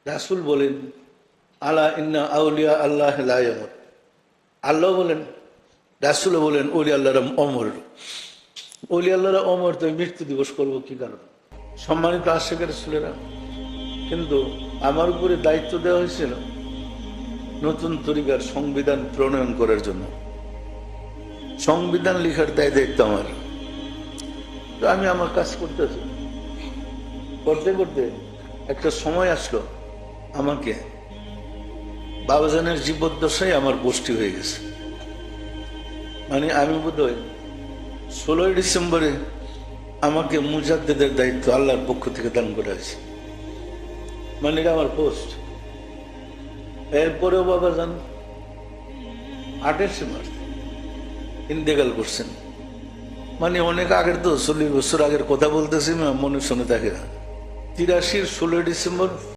রাসূল বলেন, আলা ইন্না আউলিয়া আল্লাহ লা ইয়ামুত। আল্লাহ বলেন, রাসূলও বলেন, ওলি আল্লাহরা অমর। ওলি আল্লাহরা অমর, তো মৃত্যু দিবস করবো কি কারণ? সম্মানিত আশিকের রাসূলেরা, কিন্তু আমার উপরে দায়িত্ব দেওয়া হয়েছিল নতুন তরিকার সংবিধান প্রণয়ন করার জন্য। সংবিধান লেখার দায়িত্ব আমার। তো আমি আমার কাজ করতেছি, করতে করতে একটা সময় আসলো, আমাকে বাবাজানের জীবদ্দশায় আমার গোষ্ঠী হয়ে গেছে। মানে আমি বোধহয় 16ই ডিসেম্বরে আমাকে মুজাদ্দিদের দায়িত্ব আল্লাহর পক্ষ থেকে দান করা হয়েছে। মানে এটা আমার পোস্ট। এরপরেও বাবাজান 28শে মার্চ ইন্তেকাল করছেন। মানে অনেক আগের, তো 40 বছর আগের কথা বলতেছি, মনে শুনে থাকে। 83-র 16ই ডিসেম্বর